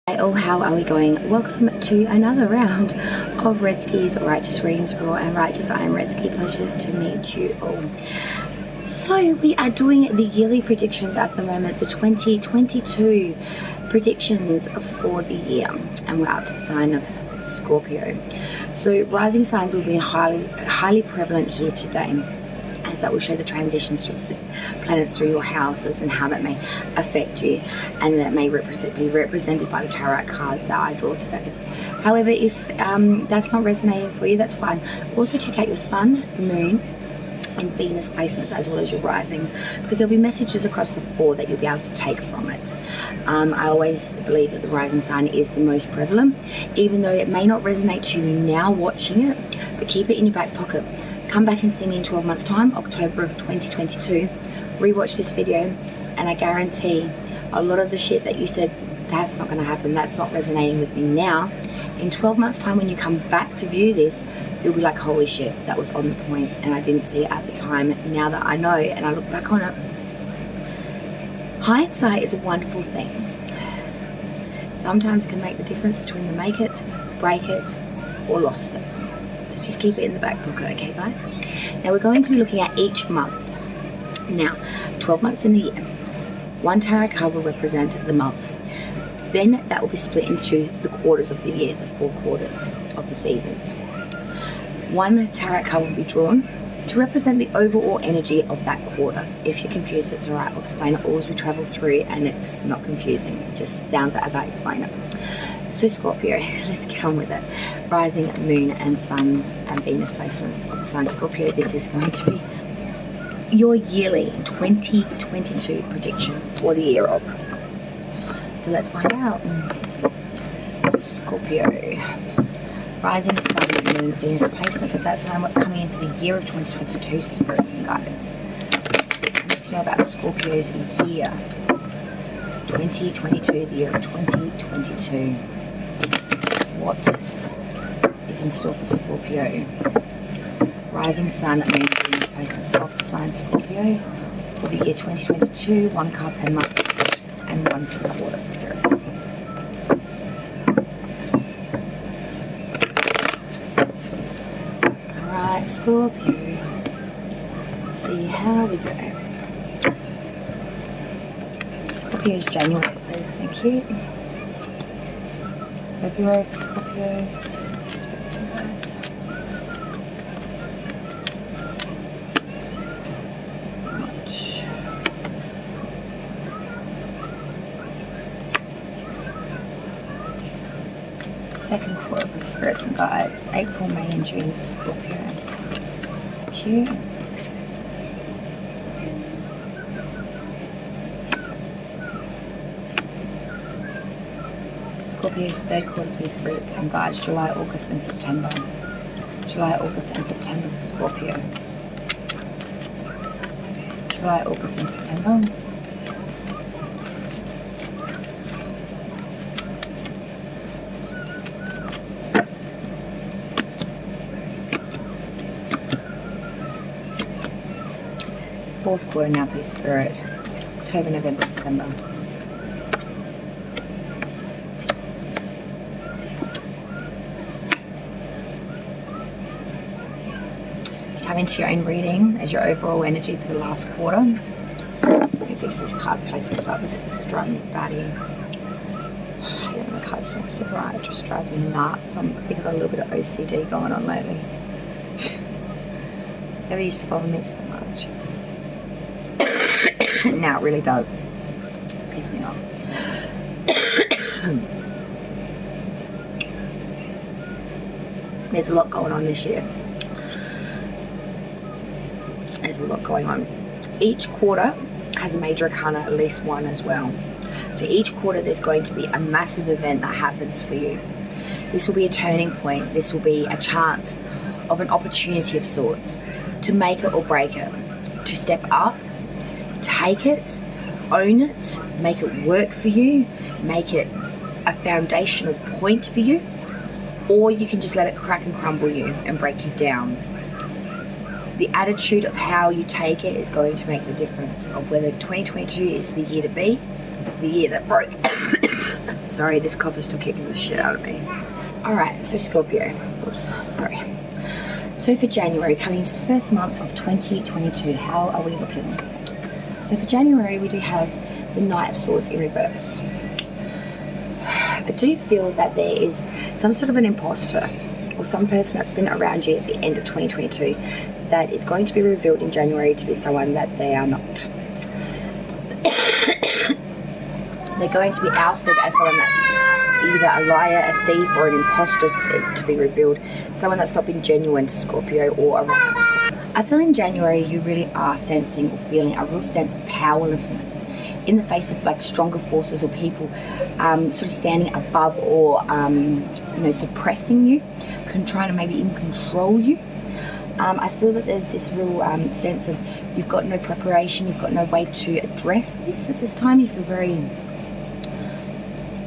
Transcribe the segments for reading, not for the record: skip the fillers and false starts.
Oh, how are we going? Welcome to another round of Redski's Righteous Readings. Raw and Righteous. I am Redski. Pleasure to meet you all. So we are doing the yearly predictions at the moment, the 2022 predictions for the year, and we're up to the sign of Scorpio. So rising signs will be highly prevalent here today, as that will show the transitions through the planets through your houses and how that may affect you, and that may be represented by the tarot cards that I draw today. However, if that's not resonating for you, that's fine. Also check out your sun, moon and Venus placements, as well as your rising, because there'll be messages across the four that you'll be able to take from it. I always believe that the rising sign is the most prevalent, even though it may not resonate to you now watching it, but keep it in your back pocket. Come back and see me in 12 months time, October of 2022, rewatch this video, and I guarantee a lot of the shit that you said, that's not going to happen, that's not resonating with me now, in 12 months time when you come back to view this, you'll be like, holy shit, that was on the point and I didn't see it at the time. Now that I know and I look back on it, hindsight is a wonderful thing. Sometimes it can make the difference between the make it, break it, or lost it. So just keep it in the back pocket, okay guys? Now we're going to be looking at each month. Now, 12 months in the year. One tarot card will represent the month. Then that will be split into the quarters of the year, the 4 quarters of the seasons. One tarot card will be drawn to represent the overall energy of that quarter. If you're confused, it's alright, I'll explain it all as we travel through, and it's not confusing, it just sounds as I explain it. So Scorpio, let's get on with it. Rising, moon and sun and Venus placements of the sign Scorpio. This is going to be your yearly 2022 prediction for the year of. So let's find out. Scorpio. Rising, sun, moon, Venus placements of that sign. What's coming in for the year of 2022, spirits and guides? I need to know about Scorpio's year 2022, the year of 2022. What is in store for Scorpio? Rising, sun, moon, Venus placements of the sign Scorpio for the year 2022. 1 card per month and 1 for the quarter, spirit. Alright, Scorpio. Let's see how we go. Scorpio's January, please, thank you. February for Scorpio, spirits and guides. March. Second quarter for spirits and guides. April, May and June for Scorpio. Thank you. Scorpio's third quarter for spirits and guides, July, August and September. July, August and September for Scorpio. July, August and September. Fourth quarter now for spirit, October, November, December. Come into your own reading as your overall energy for the last quarter. Just let me fix these card placements up because this is driving me batty. I hate when the cards don't sit right, it just drives me nuts. I think I've got a little bit of OCD going on lately. Never used to bother me so much. Now it really does piss me off. There's a lot going on this year. There's a lot going on. Each quarter has a major arcana, at least one as well. So each quarter there's going to be a massive event that happens for you. This will be a turning point. This will be a chance of an opportunity of sorts to make it or break it, to step up, take it, own it, make it work for you, make it a foundational point for you, or you can just let it crack and crumble you and break you down. The attitude of how you take it is going to make the difference of whether 2022 is the year to be, the year that broke Sorry, this cough is still kicking the shit out of me. Alright, so Scorpio. Oops, sorry. So for January, coming into the first month of 2022, how are we looking? So for January, we do have the Knight of Swords in reverse. I do feel that there is some sort of an imposter or some person that's been around you at the end of 2022 that is going to be revealed in January to be someone that they are not. They're going to be ousted as someone that's either a liar, a thief, or an imposter to be revealed. Someone that's not been genuine to Scorpio or around Scorpio. I feel in January you really are sensing or feeling a real sense of powerlessness in the face of like stronger forces or people sort of standing above or suppressing you, trying to maybe even control you. I feel that there's this real sense of you've got no preparation, you've got no way to address this at this time. You feel very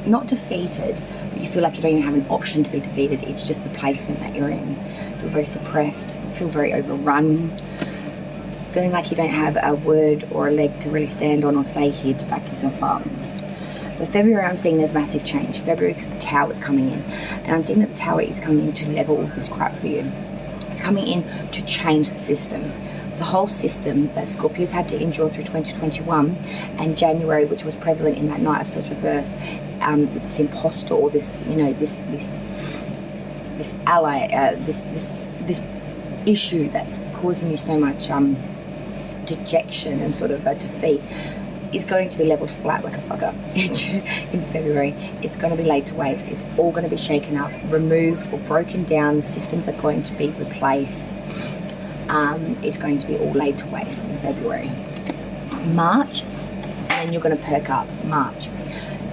not defeated, but you feel like you don't even have an option to be defeated. It's just the placement that you're in. You feel very suppressed, you feel very overrun, feeling like you don't have a word or a leg to really stand on or say here to back yourself up. But February, I'm seeing there's massive change. February, because the Tower is coming in, and I'm seeing that the Tower is coming in to level all this crap for you. It's coming in to change the system. The whole system that Scorpios had to endure through 2021 and January, which was prevalent in that Knight of Swords reverse, this imposter or this, this ally, this issue that's causing you so much dejection and sort of a defeat, is going to be leveled flat like a fucker in February. It's going to be laid to waste. It's all going to be shaken up, removed or broken down. The systems are going to be replaced. It's going to be all laid to waste in February. March, and then you're going to perk up. March,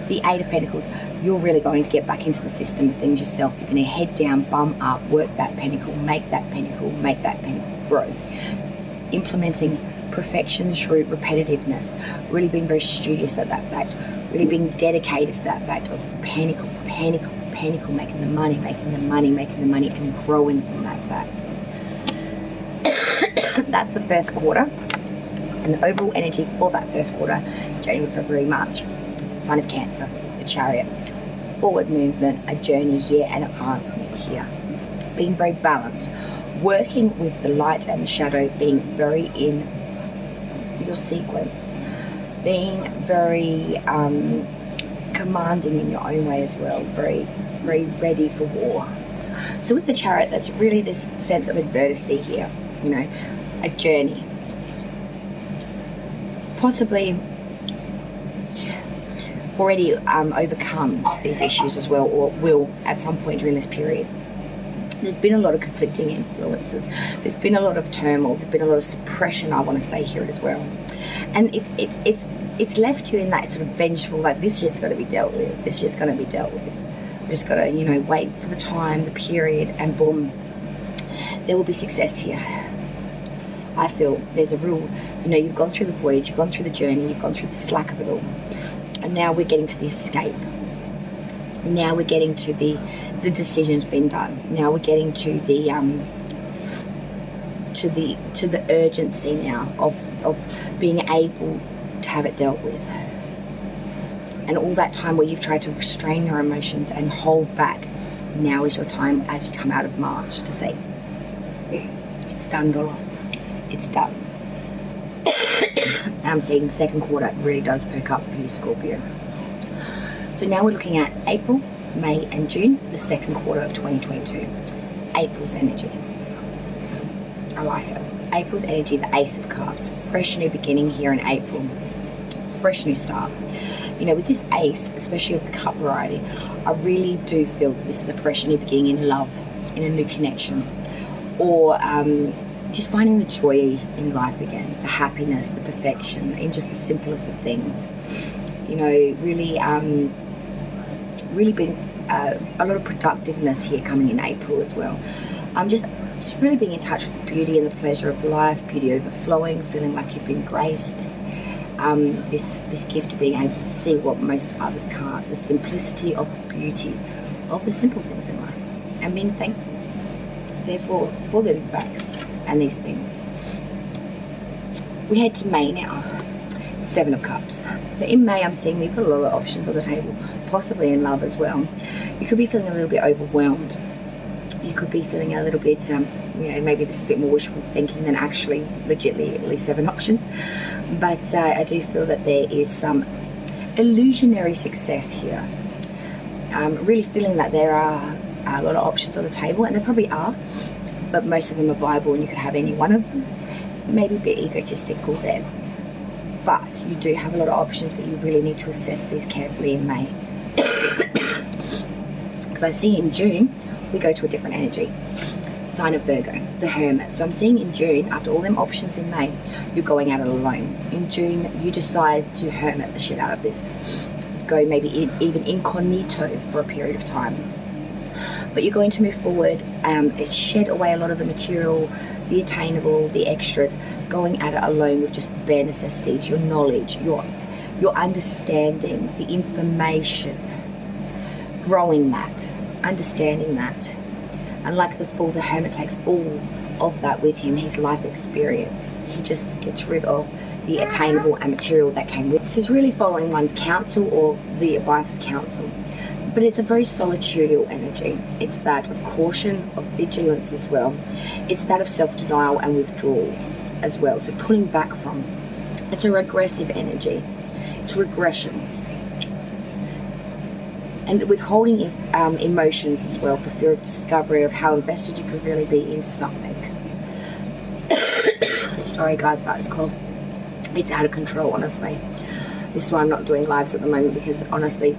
the Eight of Pentacles, you're really going to get back into the system of things yourself. You're going to head down, bum up, work that pentacle, make that pentacle grow. Implementing perfection through repetitiveness, really being very studious at that fact, really being dedicated to that fact of pentacle, making the money, and growing from that fact. That's the first quarter, and the overall energy for that first quarter, January, February, March. Sign of Cancer, the Chariot, forward movement, a journey here, and advancement here. Being very balanced, working with the light and the shadow, being very in your sequence, being very commanding in your own way as well, very, very ready for war. So with the Chariot, that's really this sense of adversity here, a journey. Possibly already overcome these issues as well, or will at some point during this period. There's been a lot of conflicting influences. There's been a lot of turmoil. There's been a lot of suppression, I want to say here as well. And it's left you in that sort of vengeful, like, this shit's got to be dealt with. This shit's going to be dealt with. We're just got to, wait for the time, the period, and boom, there will be success here. I feel there's a real, you've gone through the voyage, you've gone through the journey, you've gone through the slack of it all. And now we're getting to the escape. Now we're getting to the decisions being done. Now we're getting to the urgency now of being able to have it dealt with. And all that time where you've tried to restrain your emotions and hold back, now is your time as you come out of March to say, it's done, dollar. It's done. I'm seeing second quarter really does perk up for you, Scorpio. So now we're looking at April, May and June, the second quarter of 2022. April's energy. I like it. April's energy, the Ace of Cups. Fresh new beginning here in April. Fresh new start. With this Ace, especially of the cup variety, I really do feel that this is a fresh new beginning in love, in a new connection. Or just finding the joy in life again, the happiness, the perfection, in just the simplest of things. Really being a lot of productiveness here coming in April as well. Just really being in touch with the beauty and the pleasure of life, beauty overflowing, feeling like you've been graced. This gift of being able to see what most others can't, the simplicity of the beauty of the simple things in life, and being thankful, therefore, for them facts and these things. We head to May now. Seven of Cups. So in May, I'm seeing we've got a lot of options on the table. possibly in love as well. You could be feeling a little bit overwhelmed. You could be feeling a little bit, maybe this is a bit more wishful thinking than actually legitly at least 7 options. But I do feel that there is some illusionary success here. Really feeling that there are a lot of options on the table, and there probably are, but most of them are viable and you could have any one of them. Maybe a bit egotistical there. But you do have a lot of options, but you really need to assess these carefully in May. Because I see in June, we go to a different energy. Sign of Virgo, the Hermit. So I'm seeing in June, after all them options in May, you're going at it alone. In June, you decide to hermit the shit out of this. Go maybe even incognito for a period of time. But you're going to move forward, shed away a lot of the material, the attainable, the extras, going at it alone with just the bare necessities, your knowledge, your understanding, the information, growing that, understanding that. And like the Fool, the Hermit takes all of that with him, his life experience. He just gets rid of the attainable and material that came with. This is really following one's counsel or the advice of counsel. But it's a very solitudinal energy. It's that of caution, of vigilance as well. It's that of self-denial and withdrawal as well. So pulling back from. It's a regressive energy. It's regression. And withholding emotions as well for fear of discovery of how invested you could really be into something. Sorry guys about this cough. It's out of control, honestly. This is why I'm not doing lives at the moment, because honestly,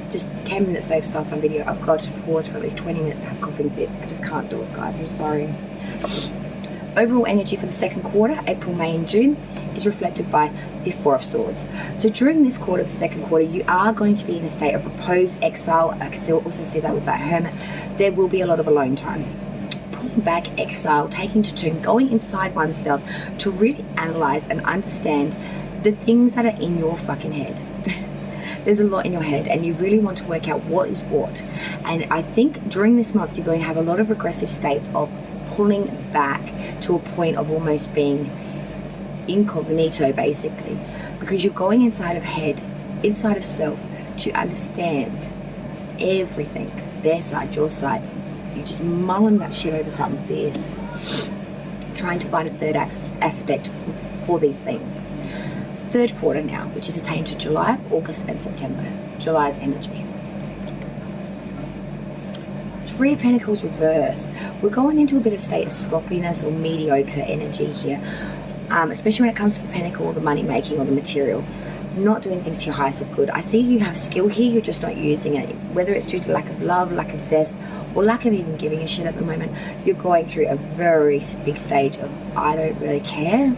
just 10 minutes they've started some video, I've got to pause for at least 20 minutes to have coughing fits. I just can't do it, guys. I'm sorry. Overall energy for the second quarter, April, May and June, is reflected by the Four of Swords. So during this quarter, the second quarter, you are going to be in a state of repose, exile. I can also see that with that Hermit. There will be a lot of alone time. Pulling back, exile, taking to tune, going inside oneself to really analyze and understand the things that are in your fucking head. There's a lot in your head and you really want to work out what is what. And I think during this month, you're going to have a lot of regressive states of pulling back to a point of almost being incognito, basically, because you're going inside of head, inside of self, to understand everything, their side, your side. You're just mulling that shit over something fierce, trying to find a third aspect for these things. Third quarter now, which is attained to July, August and September. July's energy. Three of Pentacles reverse. We're going into a bit of state of sloppiness or mediocre energy here, especially when it comes to the Pentacle or the money making or the material. Not doing things to your highest of good. I see you have skill here, you're just not using it. Whether it's due to lack of love, lack of zest, or lack of even giving a shit at the moment, you're going through a very big stage of I don't really care.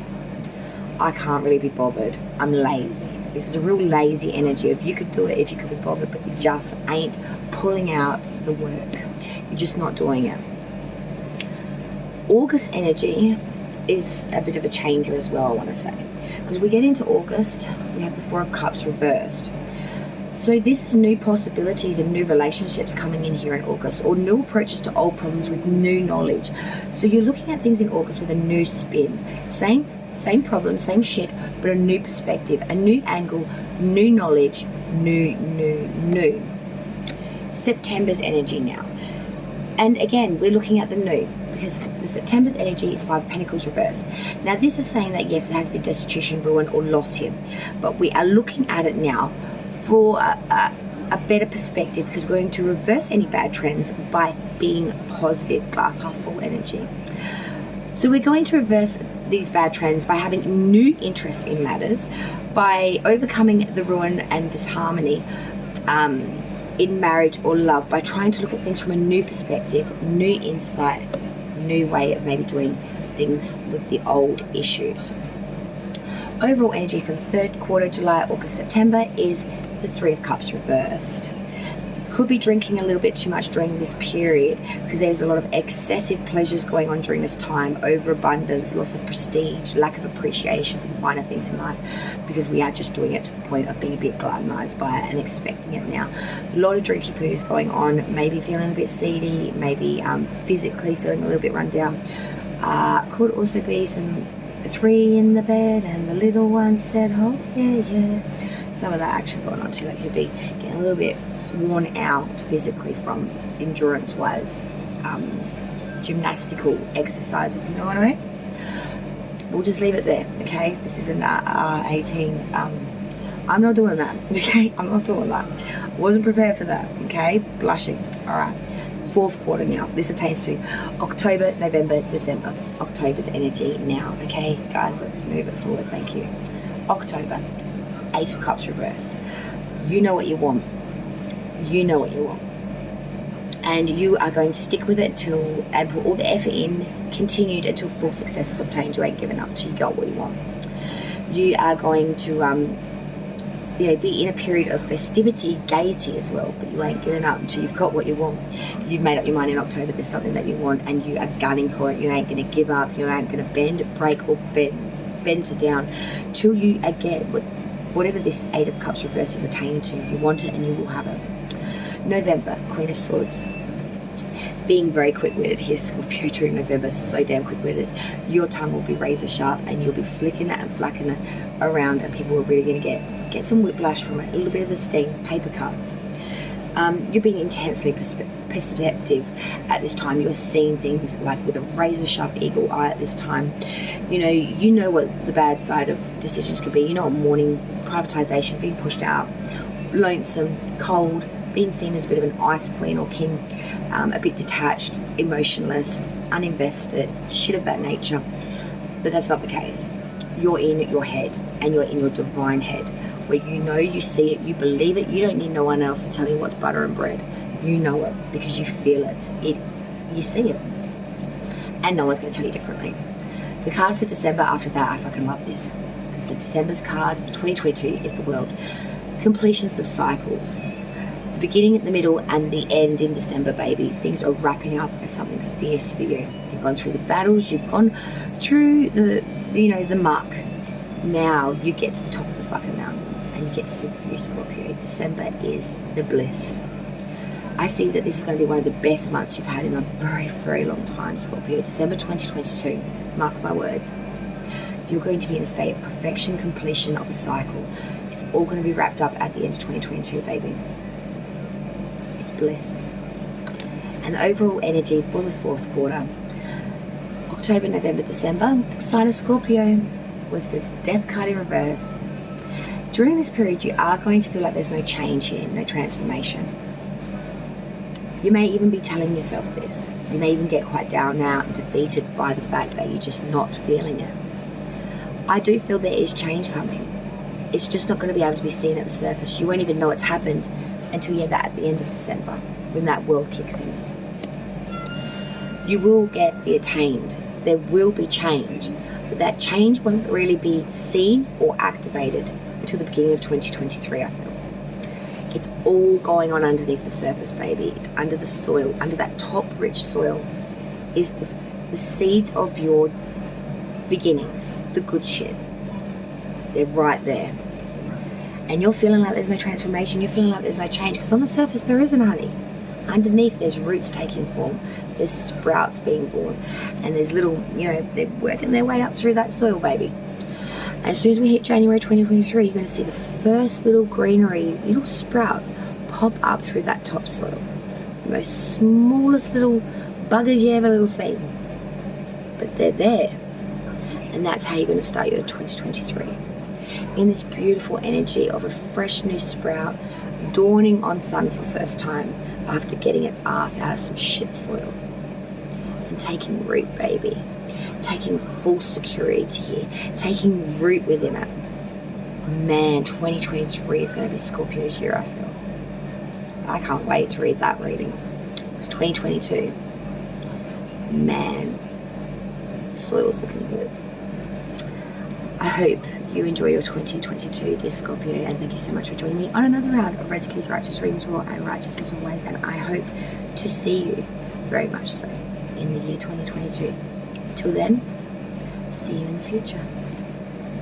I can't really be bothered. I'm lazy. This is a real lazy energy of you could do it if you could be bothered, but you just ain't pulling out the work. You're just not doing it. August energy is a bit of a changer as well, I want to say. Because we get into August, we have the Four of Cups reversed. So this is new possibilities and new relationships coming in here in August, or new approaches to old problems with new knowledge. So you're looking at things in August with a new spin. Same problem, same shit, but a new perspective, a new angle, new knowledge, new. September's energy now. And again, we're looking at the new, because the September's energy is Five of Pentacles reverse. Now this is saying that yes, there has been destitution, ruin or loss here, but we are looking at it now for a better perspective, because we're going to reverse any bad trends by being positive, glass half full energy. So we're going to reverse these bad trends by having new interest in matters, by overcoming the ruin and disharmony in marriage or love, by trying to look at things from a new perspective, new insight, new way of maybe doing things with the old issues. Overall energy for the third quarter, July, August, September, is the Three of Cups reversed. Could be drinking a little bit too much during this period, because there's a lot of excessive pleasures going on during this time, overabundance, loss of prestige, lack of appreciation for the finer things in life, because we are just doing it to the point of being a bit gluttonized by it and expecting it now. A lot of drinky poos going on, maybe feeling a bit seedy, maybe physically feeling a little bit run down. Could also be some three in the bed and the little one said, oh yeah, some of that action going on too. Like you'll be getting a little bit worn out physically from endurance-wise, gymnastical exercise, if you know what I mean. We'll just leave it there, okay? This isn't 18. I'm not doing that, okay? I'm not doing that. Wasn't prepared for that, okay? Blushing. All right. Fourth quarter now. This attains to October, November, December. October's energy now, okay? Guys, let's move it forward. Thank you. October. Eight of Cups reverse. You know what you want. You know what you want. And you are going to stick with it and put all the effort in, continued until full success is obtained. You ain't giving up till you got what you want. You are going to be in a period of festivity, gaiety as well, but you ain't giving up until you've got what you want. You've made up your mind in October there's something that you want and you are gunning for it. You ain't going to give up. You ain't going to bend, break, or bend it down till you get whatever this Eight of Cups reverse is attaining to. You want it and you will have it. November, Queen of Swords. Being very quick-witted here, Scorpio, during November, so damn quick-witted. Your tongue will be razor sharp and you'll be flicking it and flacking it around, and people are really going to get some whiplash from it, a little bit of a sting, paper cuts. You're being intensely perceptive at this time. You're seeing things like with a razor sharp eagle eye at this time. You know what the bad side of decisions could be. You know what mourning, privatization, being pushed out, lonesome, cold, being seen as a bit of an ice queen or king, a bit detached, emotionless, uninvested, shit of that nature. But that's not the case. You're in your head, and you're in your divine head, where you see it, you believe it. You don't need no one else to tell you what's butter and bread. You know it because you feel it. You see it. And no one's going to tell you differently. The card for December after that, I fucking love this, because the December's card for 2022 is the World. Completions of cycles. The beginning, the middle, and the end in December, baby. Things are wrapping up as something fierce for you. You've gone through the battles. You've gone through the muck. Now you get to the top of the fucking mountain and you get to see the view, Scorpio. December is the bliss. I see that this is going to be one of the best months you've had in a very, very long time, Scorpio. December 2022. Mark my words. You're going to be in a state of perfection, completion of a cycle. It's all going to be wrapped up at the end of 2022, baby. Bliss. And the overall energy for the fourth quarter, October, November, December, the sign of Scorpio was the Death card in reverse. During this period, you are going to feel like there's no change here, no transformation. You may even be telling yourself this. You may even get quite down now and defeated by the fact that you're just not feeling it. I do feel there is change coming. It's just not going to be able to be seen at the surface. You won't even know it's happened until you're at the end of December, when that world kicks in. You will get the attained. There will be change, but that change won't really be seen or activated until the beginning of 2023, I feel. It's all going on underneath the surface, baby. It's under the soil, under that top rich soil is the seeds of your beginnings, the good shit. They're right there. And you're feeling like there's no transformation, you're feeling like there's no change, because on the surface there isn't, honey. Underneath there's roots taking form, there's sprouts being born, and there's little, they're working their way up through that soil, baby. And as soon as we hit January 2023, you're going to see the first little greenery, little sprouts pop up through that top soil. The most smallest little buggers you ever seen. But they're there. And that's how you're going to start your 2023. In this beautiful energy of a fresh new sprout dawning on sun for the first time after getting its ass out of some shit soil and taking root, baby. Taking full security here, taking root within it. Man, 2023 is going to be Scorpio's year, I feel. I can't wait to read that reading. It's 2022. Man, the soil's looking good. I hope you enjoy your 2022, dear Scorpio, and thank you so much for joining me on another round of Red Keys Righteous Readings, Raw and Righteous as always, and I hope to see you very much so in the year 2022. Till then, see you in the future.